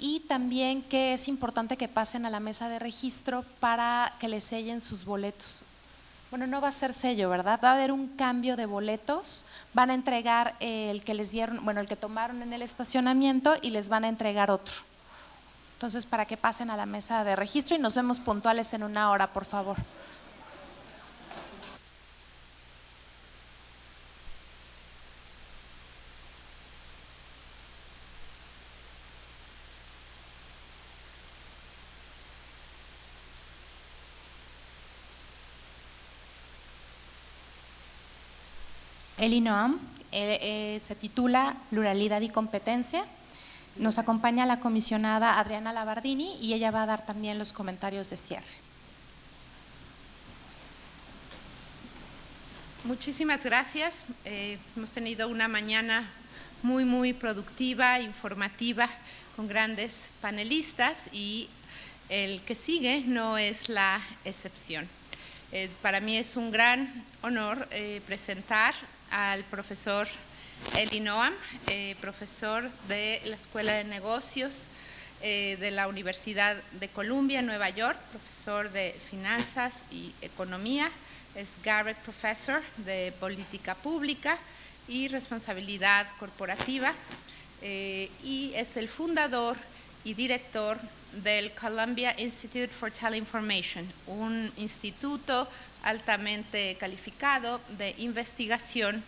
y también que es importante que pasen a la mesa de registro para que les sellen sus boletos. Bueno, no va a ser sello, ¿verdad? Va a haber un cambio de boletos, van a entregar el que les dieron, bueno, el que tomaron en el estacionamiento y les van a entregar otro. Entonces, para que pasen a la mesa de registro y nos vemos puntuales en 1 hora, por favor. El INOAM se titula Pluralidad y Competencia. Nos acompaña la comisionada Adriana Labardini y ella va a dar también los comentarios de cierre. Muchísimas gracias. Hemos tenido una mañana muy productiva, informativa, con grandes panelistas y el que sigue no es la excepción. Para mí es un gran honor presentar al profesor Eli Noam, profesor de la Escuela de Negocios de la Universidad de Columbia, Nueva York, profesor de Finanzas y Economía, es Garrett Professor de Política Pública y Responsabilidad Corporativa y es el fundador y director del Columbia Institute for Teleinformation, un instituto altamente calificado de investigación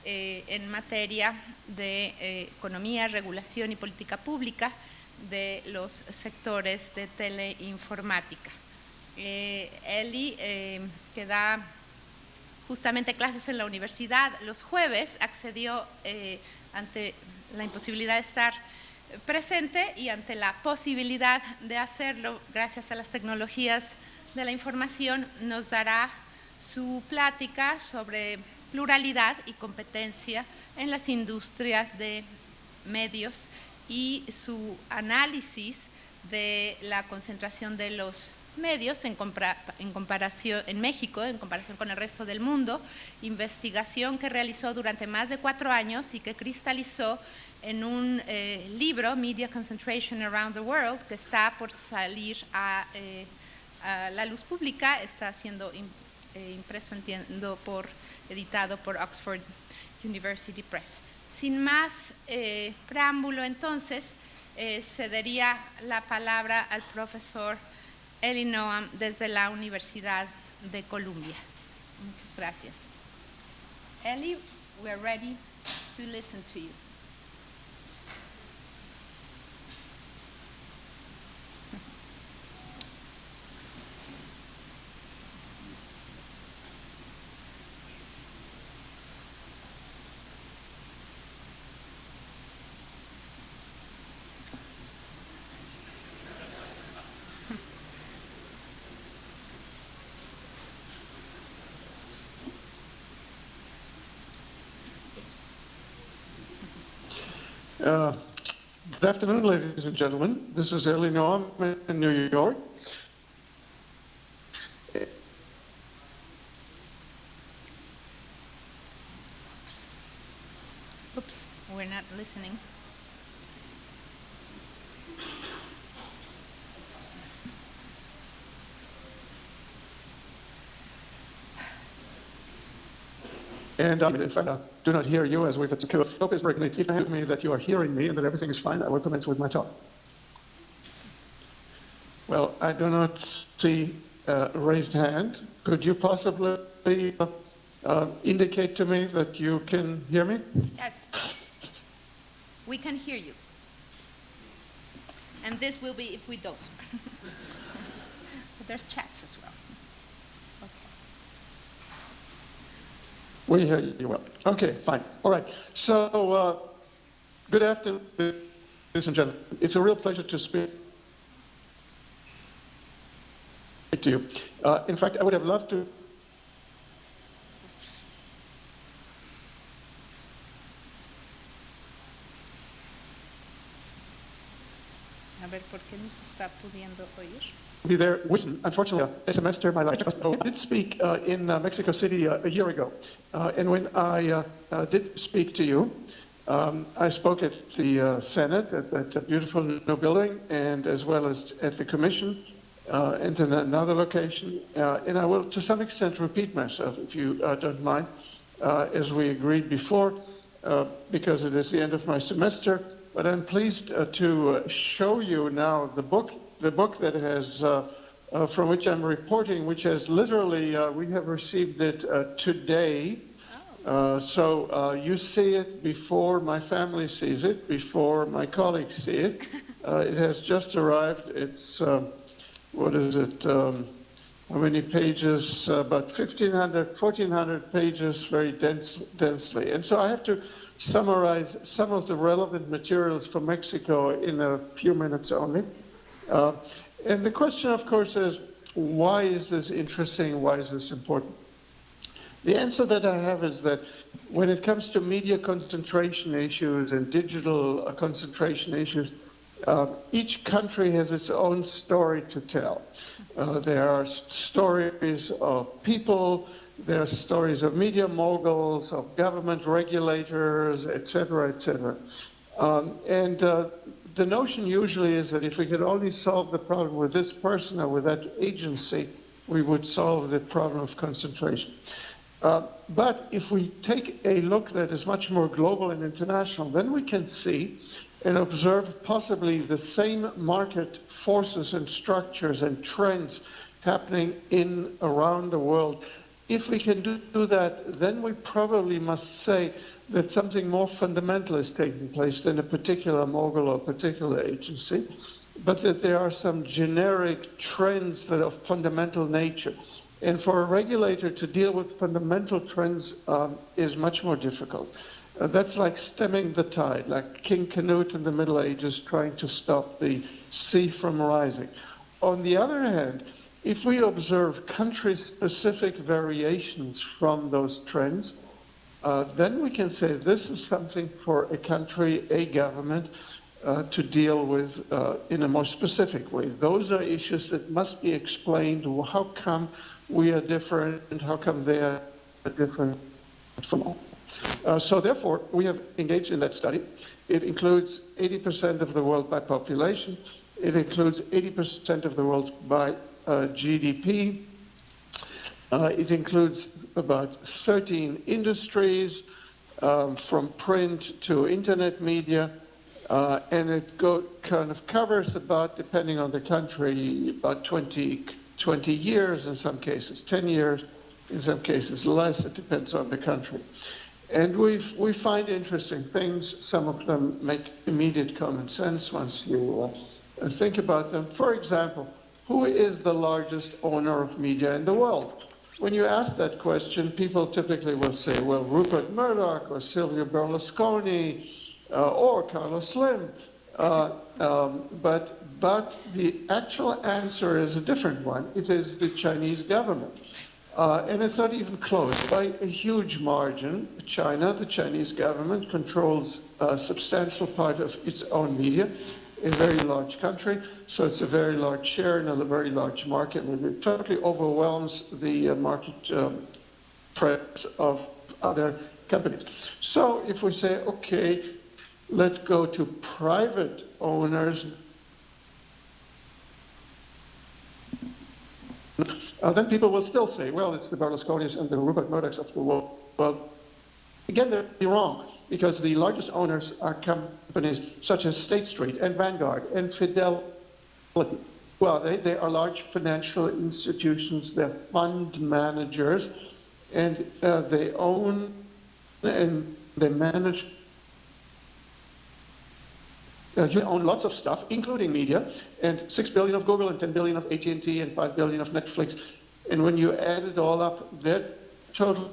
en materia de economía, regulación y política pública de los sectores de teleinformática. Eli, que da justamente clases en la universidad los jueves, accedió ante la imposibilidad de estar presente y ante la posibilidad de hacerlo gracias a las tecnologías de la información, nos dará su plática sobre pluralidad y competencia en las industrias de medios y su análisis de la concentración de los medios en comparación en México, en comparación con el resto del mundo, investigación que realizó durante más de 4 años y que cristalizó en un libro, Media Concentration Around the World, que está por salir a la luz pública, está siendo impreso, entiendo, editado por Oxford University Press. Sin más preámbulo, entonces, cedería la palabra al profesor Eli Noam desde la Universidad de Columbia. Muchas gracias. Eli, we are ready to listen to you. Good afternoon, ladies and gentlemen. This is Eli Noam in New York. Oops, we're not listening. And in fact, I do not hear you as we've had to hope is very keep telling me that you are hearing me and that everything is fine. I will commence with my talk. Well, I do not see a raised hand. Could you possibly indicate to me that you can hear me? Yes, we can hear you. And this will be if we don't. But there's chats as well. We hear you well. Okay, fine. All right. So, good afternoon, ladies and gentlemen. It's a real pleasure to speak to you. In fact, I would have loved to. A ver, ¿por qué no se está pudiendo oír? Be there with, unfortunately, a semester my life. I did speak in Mexico City a year ago, and when I did speak to you, I spoke at the Senate, at that beautiful new building, and as well as at the Commission, and in another location. And I will, to some extent, repeat myself, if you don't mind, as we agreed before, because it is the end of my semester. But I'm pleased to show you now the book that has, from which I'm reporting, which has literally, we have received it today. So you see it before my family sees it, before my colleagues see it. It has just arrived. It's, what is it, how many pages? About 1,400 pages, very densely. And so I have to summarize some of the relevant materials from Mexico in a few minutes only. And the question, of course, is, why is this interesting? Why is this important? The answer that I have is that when it comes to media concentration issues and digital concentration issues, each country has its own story to tell. There are stories of people, there are stories of media moguls, of government regulators, etc., etc. And the notion usually is that if we could only solve the problem with this person or with that agency, we would solve the problem of concentration. But if we take a look that is much more global and international, then we can see and observe possibly the same market forces and structures and trends happening around the world. If we can do that, then we probably must say that something more fundamental is taking place than a particular mogul or particular agency, but that there are some generic trends that are of fundamental nature. And for a regulator to deal with fundamental trends is much more difficult. That's like stemming the tide, like King Canute in the Middle Ages trying to stop the sea from rising. On the other hand, if we observe country-specific variations from those trends, then we can say this is something for a country, a government, to deal with in a more specific way. Those are issues that must be explained. How come we are different, and how come they are different from all? So therefore, we have engaged in that study. It includes 80% of the world by population. It includes 80% of the world by GDP. It includes about 13 industries, from print to internet media, and it kind of covers about, depending on the country, about 20 years in some cases, 10 years, in some cases less. It depends on the country. And we find interesting things. Some of them make immediate common sense once you think about them. For example, who is the largest owner of media in the world? When you ask that question, people typically will say, well, Rupert Murdoch or Silvio Berlusconi or Carlos Slim. But the actual answer is a different one. It is the Chinese government. And it's not even close. By a huge margin, China, the Chinese government, controls a substantial part of its own media, a very large country, so it's a very large share in a very large market, and it totally overwhelms the market press of other companies. So if we say, okay, let's go to private owners, then people will still say, well, it's the Berlusconis and the Rupert Murdochs of the world. Well, again, they're wrong, because the largest owners are companies such as State Street and Vanguard and Fidelity. Well, they are large financial institutions. They're fund managers, and they own and they manage. You own lots of stuff, including media, and 6 billion of Google and 10 billion of AT&T and 5 billion of Netflix. And when you add it all up, their total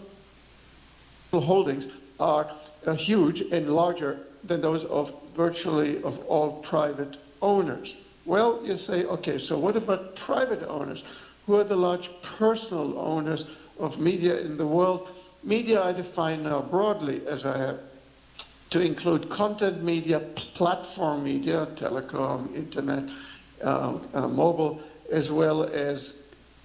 holdings are huge and larger than those of virtually of all private owners. Well, you say, okay, so what about private owners? Who are the large personal owners of media in the world? Media I define now broadly, as I have, to include content media, platform media, telecom, internet, mobile, as well as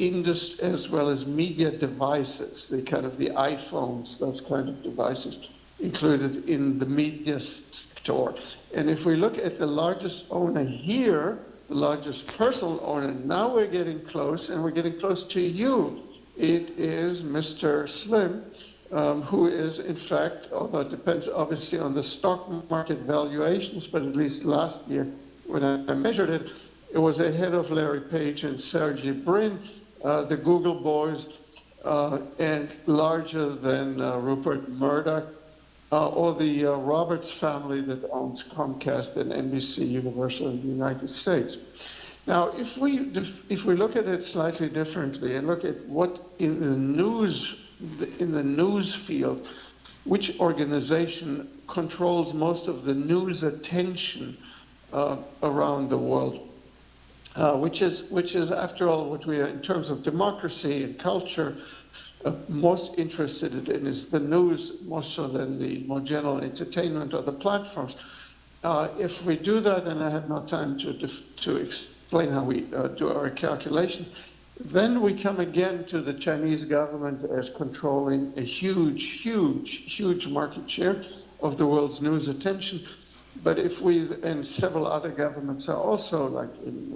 media devices, the kind of the iPhones, those kind of devices, included in the media sector. And if we look at the largest owner here, the largest personal owner, now we're getting close, and we're getting close to you. It is Mr. Slim, who is, in fact, although it depends obviously on the stock market valuations, but at least last year when I measured it, it was ahead of Larry Page and Sergey Brin, the Google boys, and larger than Rupert Murdoch, or the Roberts family that owns Comcast and NBC Universal in the United States. Now, if we look at it slightly differently and look at what in the news field, which organization controls most of the news attention around the world, which is after all what we are in terms of democracy and culture most interested in is the news more so than the more general entertainment or the platforms. If we do that, and I have no time to explain how we do our calculation, then we come again to the Chinese government as controlling a huge market share of the world's news attention. But if and several other governments are also, like in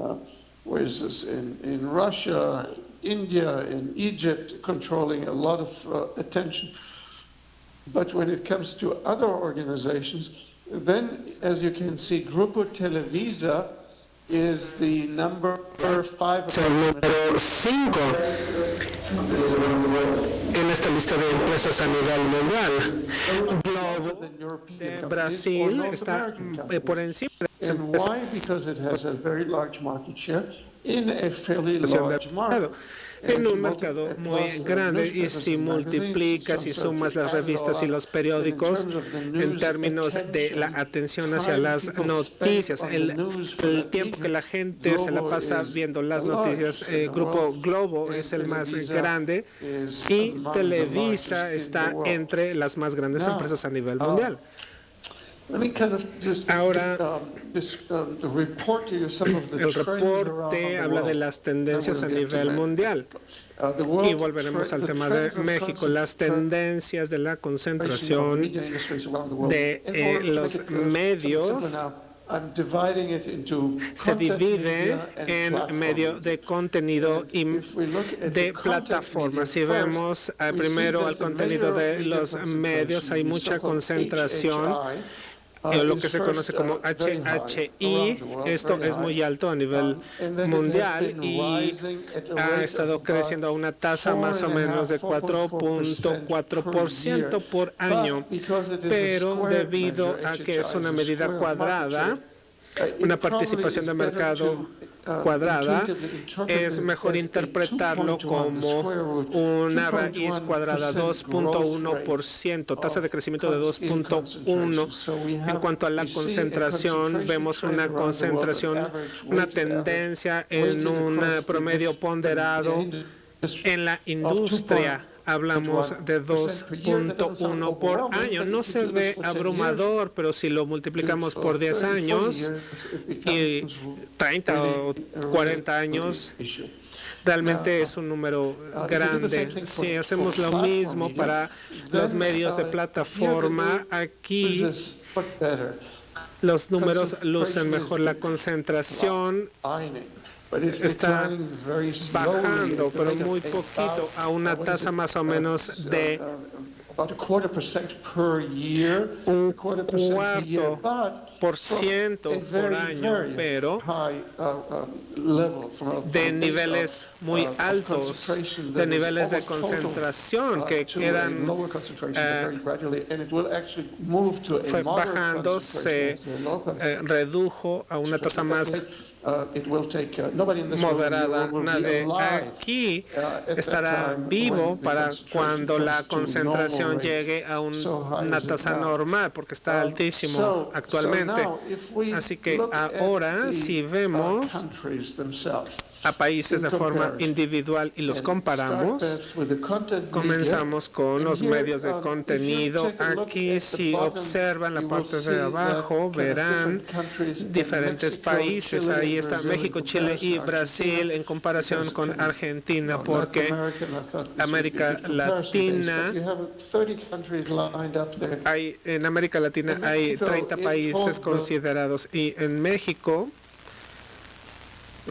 Russia, India, in Egypt, controlling a lot of attention. But when it comes to other organizations, then, as you can see, Grupo Televisa is the number 5. Es el número 5 en esta lista de empresas a nivel mundial. Globo de Brasil está por encima de esa empresa. And why? Because it has a very large market share in a fairly large market. En un mercado muy grande, y si multiplicas y sumas las revistas y los periódicos en términos de la atención hacia las noticias, el tiempo que la gente se la pasa viendo las noticias, Grupo Globo es el más grande y Televisa está entre las más grandes empresas a nivel mundial. Ahora, el reporte habla de las tendencias a nivel mundial. Y volveremos al tema de México, las tendencias de la concentración de los medios. Se divide en medio de contenido y de plataformas. Si vemos primero al contenido de los medios, hay mucha concentración, lo que se conoce como HHI. Esto es muy alto a nivel mundial y ha estado creciendo a una tasa más o menos de 4.4% por año, pero debido a que es una medida cuadrada, una participación de mercado cuadrada, es mejor interpretarlo como una raíz cuadrada, 2.1%, tasa de crecimiento de 2.1. En cuanto a la concentración, vemos una concentración, una tendencia en un promedio ponderado en la industria. Hablamos de 2.1 por año. No se ve abrumador, pero si lo multiplicamos por 10 años y 30 o 40 años, realmente es un número grande. Si hacemos lo mismo para los medios de plataforma, aquí los números lucen mejor. La concentración está bajando, pero muy poquito, a una tasa más o menos de un 4% por año, pero de niveles muy altos, de niveles de concentración que eran fue bajando, se redujo a una tasa más moderada. Nadie aquí estará vivo para cuando la concentración llegue a una tasa normal, porque está altísimo actualmente. Así que ahora, si vemos a países de forma individual y los comparamos, comenzamos con los medios de contenido. Aquí, si observan la parte de abajo, verán diferentes países. Ahí está México, Chile y Brasil en comparación con Argentina, porque América Latina, en América Latina hay 30 países considerados, y en México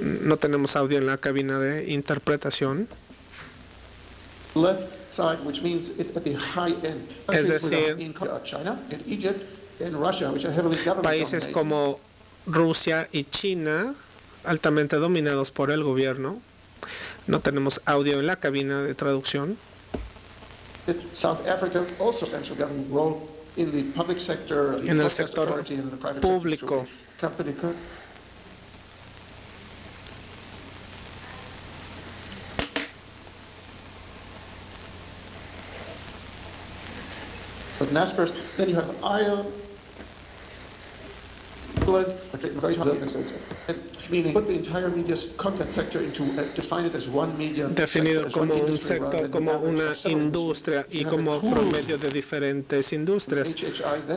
no tenemos audio en la cabina de interpretación. Es decir, países como Rusia y China, altamente dominados por el gobierno, no tenemos audio en la cabina de traducción. En el sector público. But NASPERS, then you have iron, blood, meaning put the entire media content sector into, define it as one media. Definido como un sector, como una industria y como promedio de diferentes industrias.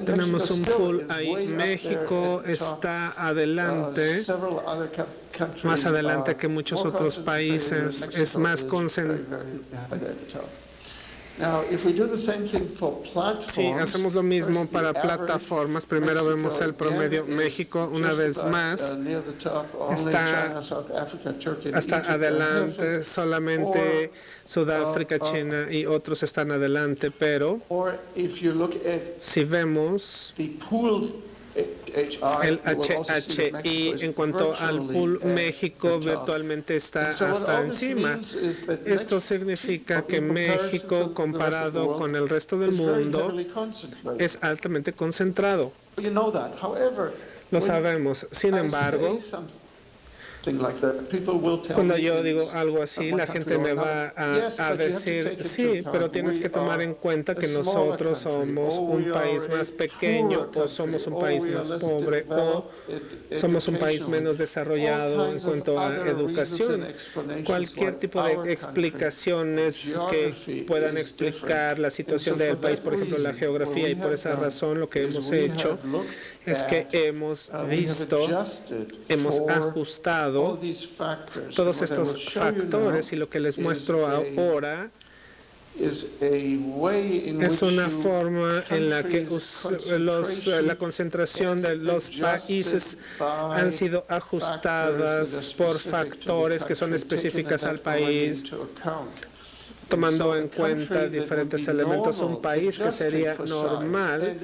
Tenemos un pool ahí. México está adelante, más adelante que muchos otros países, es más concentrado. Si hacemos lo mismo para plataformas, primero vemos el promedio. México, una vez más, está hasta adelante, solamente Sudáfrica, China y otros están adelante, pero si vemos el HHI en cuanto al pool, México virtualmente está hasta encima. Esto significa que México, comparado con el resto del mundo, es altamente concentrado. Lo sabemos. Sin embargo, cuando yo digo algo así, la gente me va a decir, sí, pero tienes que tomar en cuenta que nosotros somos un país más pequeño, o somos un país más pobre, o somos un país menos desarrollado en cuanto a educación. Cualquier tipo de explicaciones que puedan explicar la situación del país, por ejemplo, la geografía, y por esa razón lo que hemos hecho es que hemos visto, hemos ajustado todos estos factores, y lo que les muestro ahora es una forma en la que la concentración de los países han sido ajustadas por factores que son específicas al país, tomando en cuenta diferentes elementos. Un país que sería normal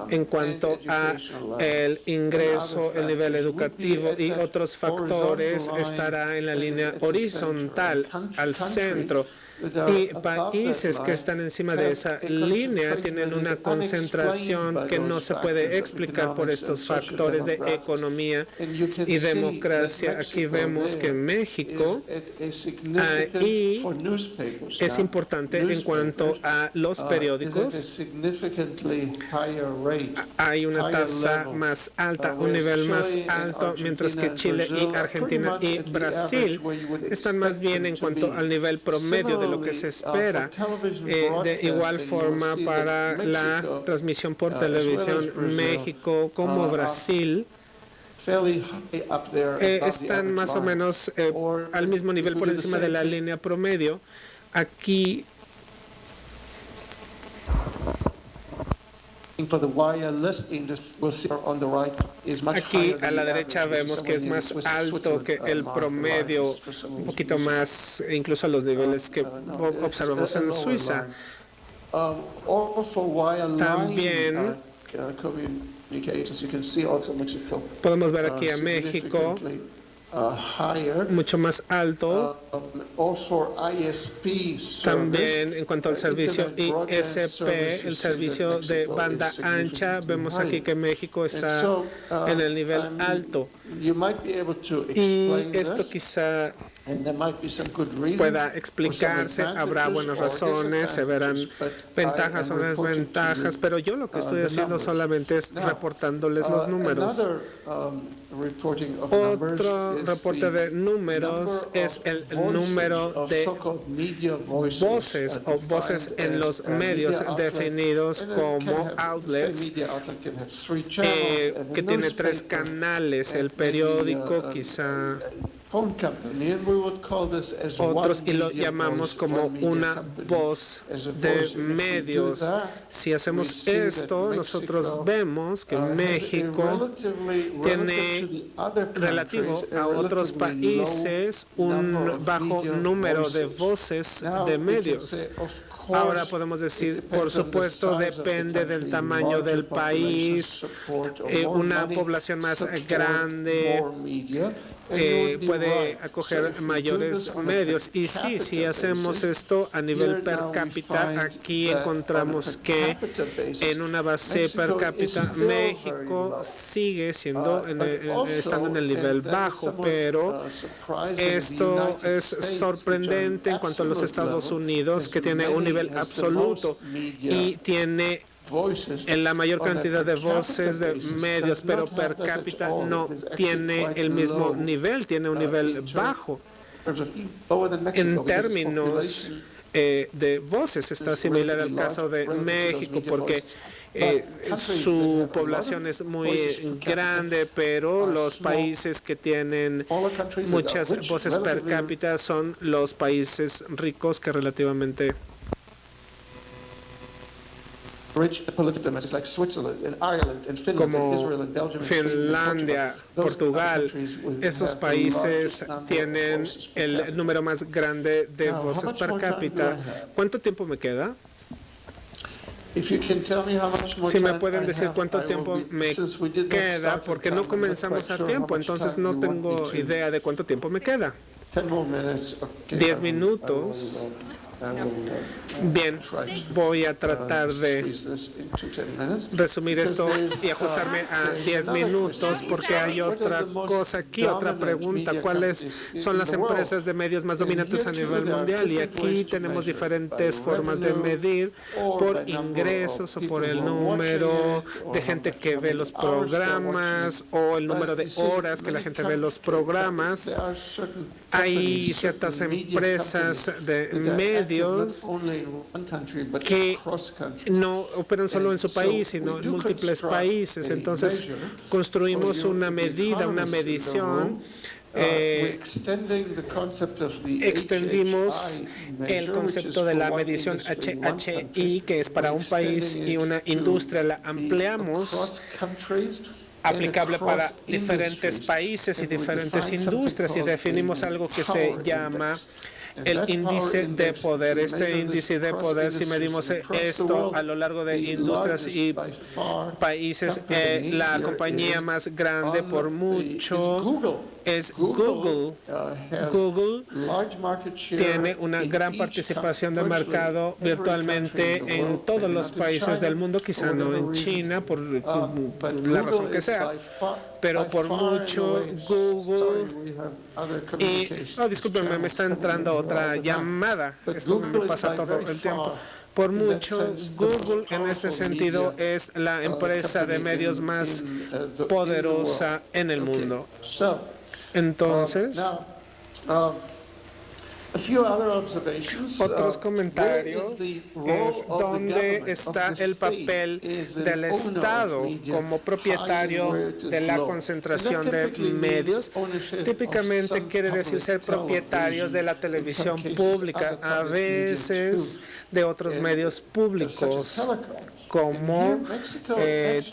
en cuanto a el ingreso, el nivel educativo y otros factores estará en la línea horizontal al centro. Y países que están encima de esa línea tienen una concentración que no se puede explicar por estos factores de economía y democracia. Aquí vemos que México ahí es importante en cuanto a los periódicos. Hay una tasa más alta, un nivel más alto, mientras que Chile y Argentina y Brasil están más bien en cuanto al nivel promedio de lo que se espera. De igual forma, para la transmisión por televisión, México como Brasil están más o menos al mismo nivel, por encima de la línea promedio. Aquí Aquí a la derecha vemos que es más alto que el promedio, un poquito más, incluso a los niveles que observamos en Suiza. También podemos ver aquí a México mucho más alto. También en cuanto al servicio ISP, el servicio de banda ancha, vemos aquí que México está en el nivel alto. Y esto quizá pueda explicarse, habrá buenas razones, se verán ventajas o desventajas, pero yo lo que estoy haciendo solamente es reportándoles los números. Otro reporte de números es el número de voces o voces en los medios definidos como outlets, que tiene 3 canales, el periódico, quizá otros, y lo llamamos como una voz de medios. Si hacemos esto, nosotros vemos que México tiene, relativo a otros países, un bajo número de voces de medios. Ahora podemos decir, por supuesto, depende del tamaño del país, una población más grande puede acoger mayores medios. Y sí, si hacemos esto a nivel per cápita, aquí encontramos que en una base per cápita México sigue siendo estando en el nivel bajo, pero esto es sorprendente en cuanto a los Estados Unidos, que tiene un nivel absoluto y tiene en la mayor cantidad de voces de medios, pero per cápita no tiene el mismo nivel, tiene un nivel bajo. En términos de voces está similar al caso de México, porque su población es muy grande, pero los países que tienen muchas voces per cápita son los países ricos que relativamente como Finlandia, Portugal. Esos países tienen el número más grande de voces per cápita. ¿Cuánto tiempo me queda? Si me pueden decir cuánto tiempo me queda, porque no comenzamos a tiempo, entonces no tengo idea de cuánto tiempo me queda. 10 minutos. Bien, voy a tratar de resumir esto y ajustarme a 10 minutos, porque hay otra cosa aquí, otra pregunta. ¿Cuáles son las empresas de medios más dominantes a nivel mundial? Y aquí tenemos diferentes formas de medir, por ingresos o por el número de gente que ve los programas o el número de horas que la gente ve los programas. Hay ciertas empresas de medios que no operan solo en su país, sino en múltiples países. Entonces, construimos una medida, una medición. Extendimos el concepto de la medición HHI, que es para un país y una industria. La ampliamos, aplicable para diferentes países y diferentes industrias, y definimos algo que se llama el índice de poder. Este índice de poder, si medimos esto a lo largo de industrias y países, la compañía más grande por mucho es Google. Google tiene una gran participación de mercado virtualmente en todos los países del mundo, quizá no en China, por la razón que sea, pero por mucho Google. Y, discúlpenme, me está entrando otra llamada. Esto me pasa todo el tiempo. Por mucho, Google en este sentido es la empresa de medios más poderosa en el mundo. Entonces, otros comentarios es dónde está el papel del Estado como propietario de la concentración de medios. Típicamente quiere decir ser propietarios de la televisión pública, a veces de otros medios públicos, como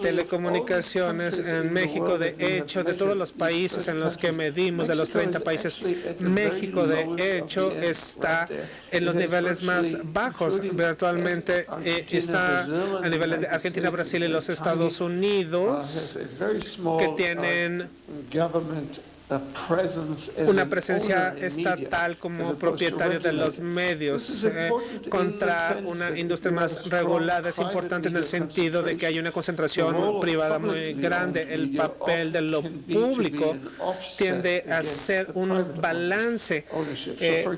telecomunicaciones. En México, de hecho, de todos los países en los que medimos, de los 30 países, México, de hecho, está en los niveles más bajos. Virtualmente está a niveles de Argentina, Brasil y los Estados Unidos, que tienen una presencia estatal como propietario de los medios contra una industria más regulada. Es importante en el sentido de que hay una concentración privada muy grande. El papel de lo público tiende a ser un balance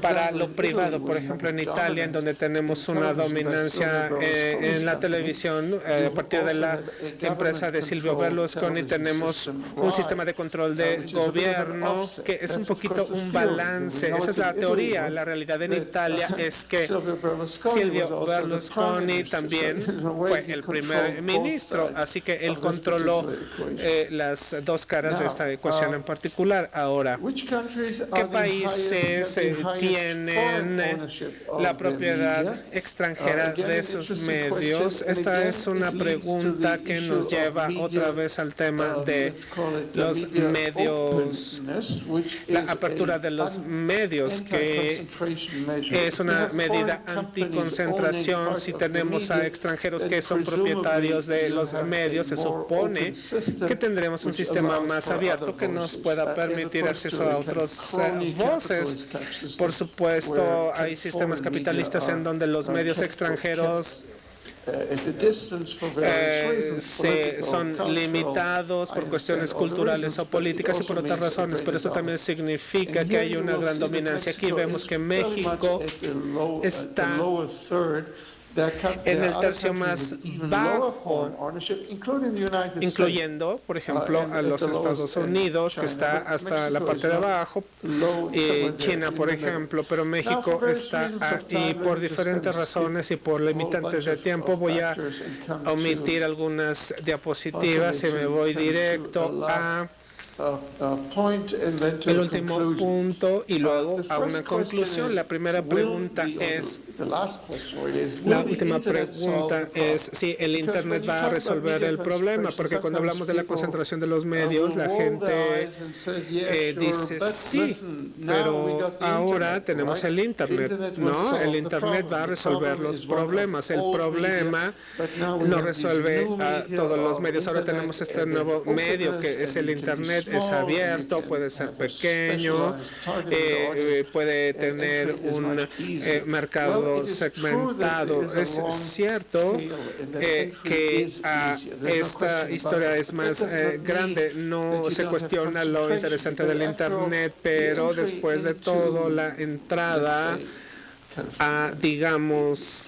para lo privado. Por ejemplo, en Italia, en donde tenemos una dominancia en la televisión, a partir de la empresa de Silvio Berlusconi, tenemos un sistema de control de gobierno que es un poquito un balance. Esa es la teoría. La realidad en Italia es que Silvio Berlusconi también fue el primer ministro, así que él controló las dos caras de esta ecuación en particular. Ahora, ¿qué países tienen la propiedad extranjera de esos medios? Esta es una pregunta que nos lleva otra vez al tema de los medios, la apertura de los medios, que es una medida anticoncentración. Si tenemos a extranjeros que son propietarios de los medios, se supone que tendremos un sistema más abierto que nos pueda permitir acceso a otras voces. Por supuesto, hay sistemas capitalistas en donde los medios extranjeros son limitados por cuestiones culturales o políticas y por otras razones, pero eso también significa que hay una gran dominancia. Aquí vemos que México está en el tercio más bajo, incluyendo, por ejemplo, a los Estados Unidos, que está hasta la parte de abajo, y China, por ejemplo, pero México está ahí por diferentes razones y por limitantes de tiempo. Voy a omitir algunas diapositivas y me voy directo a el último punto y luego a una conclusión. La primera pregunta es, la última pregunta es si el Internet va a resolver el problema, porque cuando hablamos de la concentración de los medios, la gente dice sí, pero ahora tenemos el Internet, ¿no? El Internet va a resolver los problemas. El problema no resuelve a todos los medios. Ahora tenemos este nuevo medio que es el Internet. Es abierto, puede ser pequeño, puede tener un mercado segmentado. Es cierto que esta historia es más grande. No se cuestiona lo interesante del Internet, pero después de todo, la entrada a, digamos,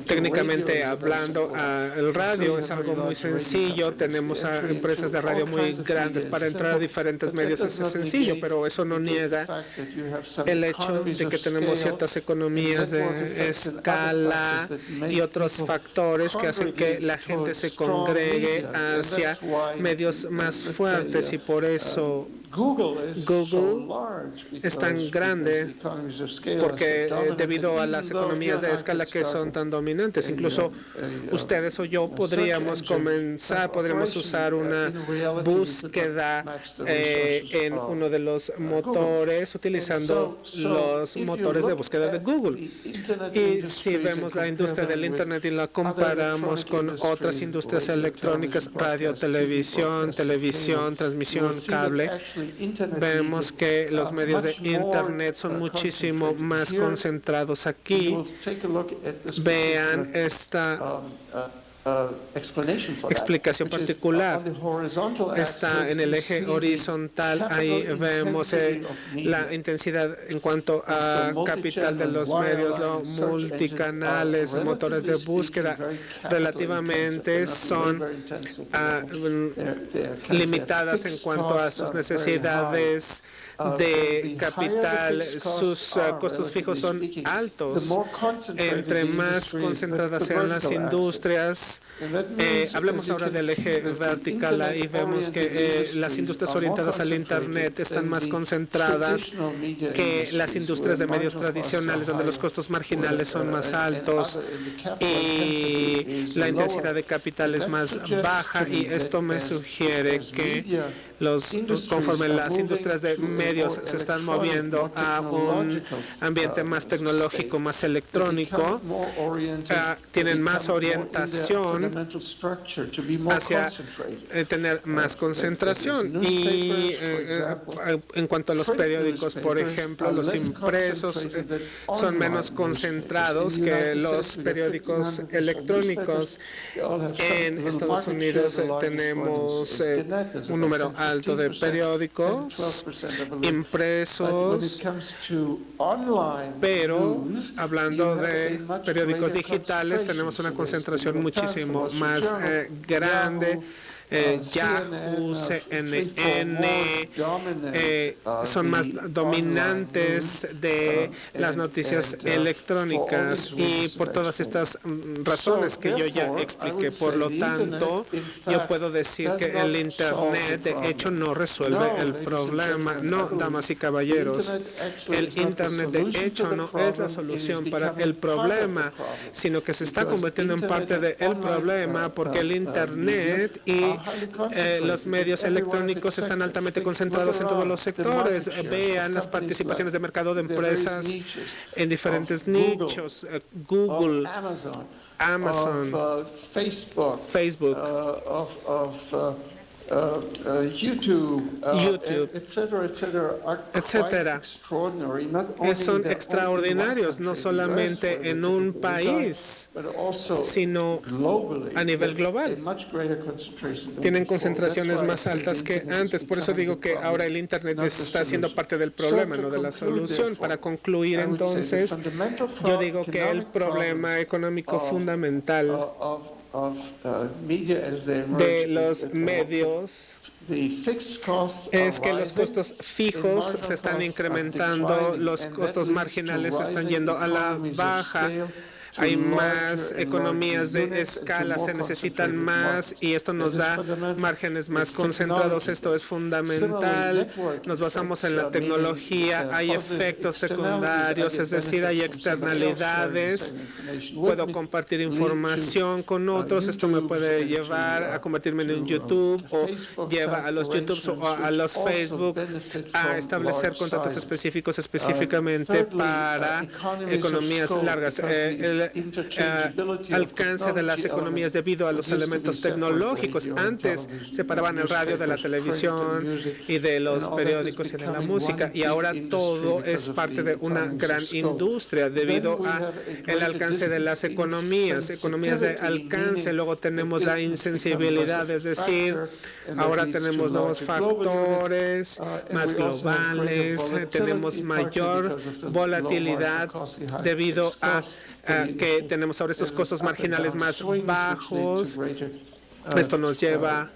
técnicamente hablando, el radio es algo muy sencillo. Tenemos a empresas de radio muy grandes. Para entrar a diferentes medios es sencillo, pero eso no niega el hecho de que tenemos ciertas economías de escala y otros factores que hacen que la gente se congregue hacia medios más fuertes, y por eso Google es tan grande porque debido a las economías de escala que son tan dominantes. Incluso ustedes o yo podríamos usar una búsqueda en uno de los motores utilizando los motores de búsqueda de Google. Y si vemos la industria del Internet y la comparamos con otras industrias electrónicas, radio, televisión, transmisión, cable, vemos que los medios de Internet son muchísimo más concentrados aquí. Vean esta explicación particular. Está en el eje horizontal. Ahí vemos la intensidad en cuanto a capital de los medios, los multicanales, motores de búsqueda. Relativamente son limitadas en cuanto a sus necesidades de capital. Sus costos fijos son altos. Entre más concentradas sean las industrias, hablemos ahora del eje vertical. Ahí vemos que las industrias orientadas al Internet están más concentradas que las industrias de medios tradicionales, donde los costos marginales son más altos y la intensidad de capital es más baja, y esto me sugiere que conforme las industrias de medios se están moviendo a un ambiente más tecnológico, más electrónico, tienen más orientación hacia tener más concentración. Y en cuanto a los periódicos, por ejemplo, los impresos son menos concentrados que los periódicos electrónicos. En Estados Unidos tenemos un número alto de periódicos impresos, pero hablando de periódicos digitales tenemos una concentración muchísimo más grande. Yahoo, CNN, son más dominantes de las noticias electrónicas, y por todas estas razones que yo ya expliqué, por lo tanto, yo puedo decir que el Internet de hecho no resuelve el problema. No, damas y caballeros, el Internet de hecho no es la solución para el problema, sino que se está convirtiendo en parte del problema, porque el Internet y los medios electrónicos están altamente concentrados en todos los sectores. Vean las participaciones de mercado de empresas en diferentes nichos: Google, Amazon, Facebook, YouTube, etcétera. Son extraordinarios, no solamente en un país, sino a nivel global. Tienen concentraciones más altas que antes. Por eso digo que ahora el Internet está siendo parte del problema, no de la solución. Para concluir, entonces, yo digo que el problema económico fundamental de los medios es que los costos fijos se están incrementando, los costos marginales se están yendo a la baja. Hay más economías de escala, se necesitan más, y esto nos da márgenes más concentrados. Esto es fundamental. Nos basamos en la tecnología, hay efectos secundarios, es decir, hay externalidades. Puedo compartir información con otros. Esto me puede llevar a convertirme en un YouTube, o lleva a los YouTube o a los Facebook a establecer contratos específicos específicamente para economías largas. El alcance de las economías debido a los elementos tecnológicos. Antes separaban el radio de la televisión y de los periódicos y de la música, y ahora todo es parte de una gran industria debido a el alcance de las economías de alcance. Luego tenemos la insensibilidad, es decir, ahora tenemos nuevos factores más globales, tenemos mayor volatilidad debido a que tenemos ahora estos costos marginales más bajos. Esto nos lleva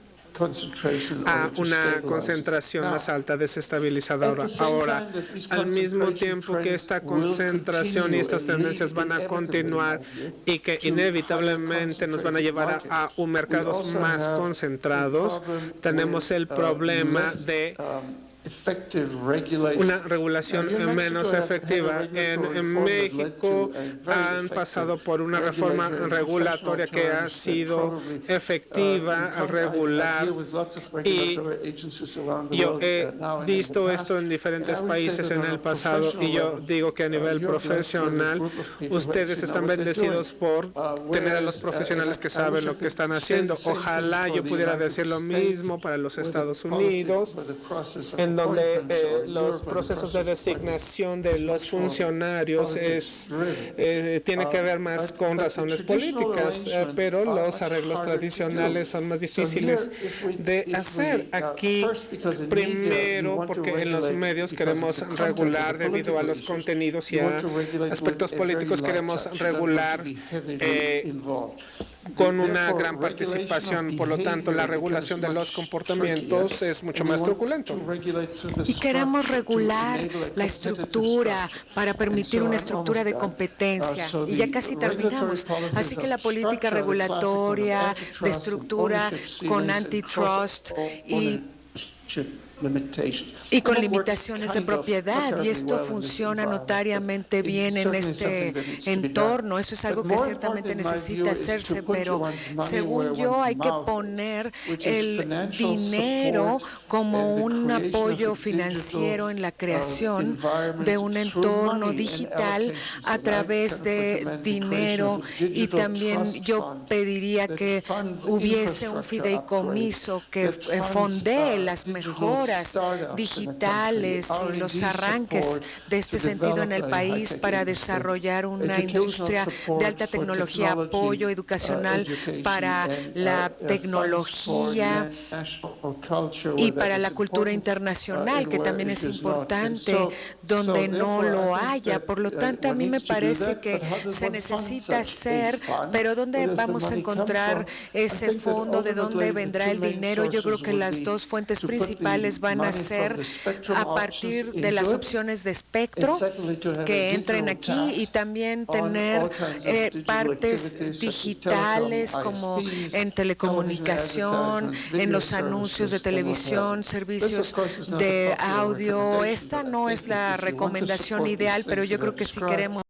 a una concentración más alta, desestabilizadora. Ahora, al mismo tiempo que esta concentración y estas tendencias van a continuar y que inevitablemente nos van a llevar a un mercados más concentrados, tenemos el problema de una regulación menos efectiva. En México han pasado por una reforma regulatoria que ha sido efectiva al regular, y yo he visto esto en diferentes países en el pasado, y yo digo que a nivel profesional ustedes están bendecidos por tener a los profesionales que saben lo que están haciendo. Ojalá yo pudiera decir lo mismo para los Estados Unidos, en donde los procesos de designación de los funcionarios tiene que ver más con razones políticas, pero los arreglos tradicionales son más difíciles de hacer. Aquí, primero, porque en los medios queremos regular debido a los contenidos y a aspectos políticos, queremos regular con una gran participación. Por lo tanto, la regulación de los comportamientos es mucho más truculento. Y queremos regular la estructura para permitir una estructura de competencia. Y ya casi terminamos. Así que la política regulatoria de estructura con antitrust y y con limitaciones de propiedad, y esto funciona notariamente bien en este entorno. Eso es algo que ciertamente necesita hacerse, pero según yo hay que poner el dinero como un apoyo financiero en la creación de un entorno digital a través de dinero, y también yo pediría que hubiese un fideicomiso que fondee las mejoras digitales y los arranques de este sentido en el país para desarrollar una industria de alta tecnología, apoyo educacional para la tecnología y para la cultura internacional, que también es importante donde no lo haya. Por lo tanto, a mí me parece que se necesita hacer, pero ¿dónde vamos a encontrar ese fondo? ¿De dónde vendrá el dinero? Yo creo que las dos fuentes principales van a ser a partir de las opciones de espectro que entren aquí, y también tener partes digitales como en telecomunicación, en los anuncios de televisión, servicios de audio. Esta no es la recomendación ideal, pero yo creo que si queremos